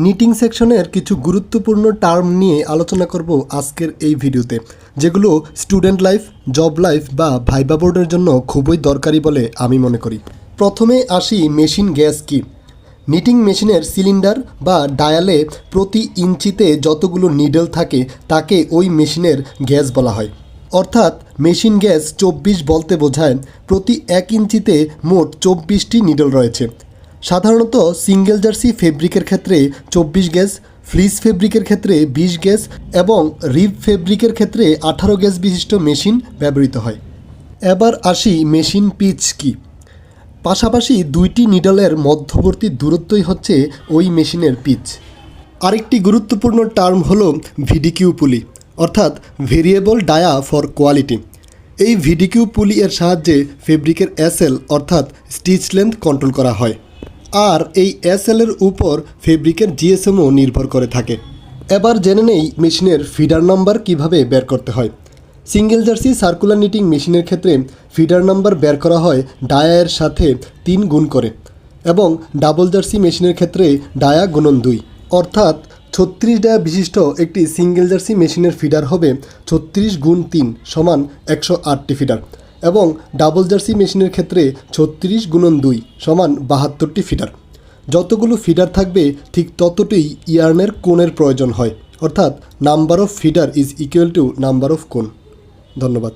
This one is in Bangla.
নিটিং সেকশনের কিছু গুরুত্বপূর্ণ টার্ম নিয়ে আলোচনা করব আজকের এই ভিডিওতে, যেগুলো স্টুডেন্ট লাইফ, জব লাইফ বা ভাইবা বোর্ডের জন্য খুবই দরকারি বলে আমি মনে করি। প্রথমে আসি মেশিন গ্যাস কি। নিটিং মেশিনের সিলিন্ডার বা ডায়ালে প্রতি ইঞ্চিতে যতগুলো নিডল থাকে তাকে ওই মেশিনের গ্যাস বলা হয়। অর্থাৎ মেশিন গ্যাস 24 বলতে বোঝায় প্রতি 1 ইঞ্চিতে মোট 24টি নিডল রয়েছে। সাধারণত সিঙ্গেল জার্সি ফেব্রিকের ক্ষেত্রে 24 গ্যাস, ফ্লিস ফেব্রিকের ক্ষেত্রে 20 গ্যাস এবং রিব ফেব্রিকের ক্ষেত্রে 18 গ্যাস বিশিষ্ট মেশিন ব্যবহৃত হয়। এবার আসি মেশিন পিচ কি। পাশাপাশি দুইটি নিডলের মধ্যবর্তী দূরত্বই হচ্ছে ওই মেশিনের পিচ। আরেকটি গুরুত্বপূর্ণ টার্ম হলো ভিডিকিউ পুলি, অর্থাৎ ভেরিয়েবল ডায়া ফর কোয়ালিটি। এই ভিডিকিউ পুলি এর সাহায্যে ফেব্রিকের এসএল অর্থাৎ স্টিচ লেন্থ কন্ট্রোল করা হয়, আর এই এসএলের উপর ফেব্রিকের জিএসএমও নির্ভর করে থাকে। এবার জেনে নেই মেশিনের ফিডার নাম্বার কিভাবে বের করতে হয়। সিঙ্গেল জার্সি সার্কুলার নিটিং মেশিনের ক্ষেত্রে ফিডার নাম্বার বের করা হয় ডায়ার সাথে 3 গুণ করে, এবং ডাবল জার্সি মেশিনের ক্ষেত্রে ডায়া গুণন 2, অর্থাৎ 36 ডায়া বিশিষ্ট একটি সিঙ্গেল জার্সি মেশিনের ফিডার হবে 36 গুণ 3 সমান 108টি ফিডার, এবং ডাবল জার্সি মেশিনের ক্ষেত্রে 36 গুণন 2 সমান 72টি ফিডার। যতগুলো ফিডার থাকবে ঠিক ততটাই ইয়ার্নের কোণের প্রয়োজন হয়, অর্থাৎ number of feeder is equal to number of কোণ। ধন্যবাদ।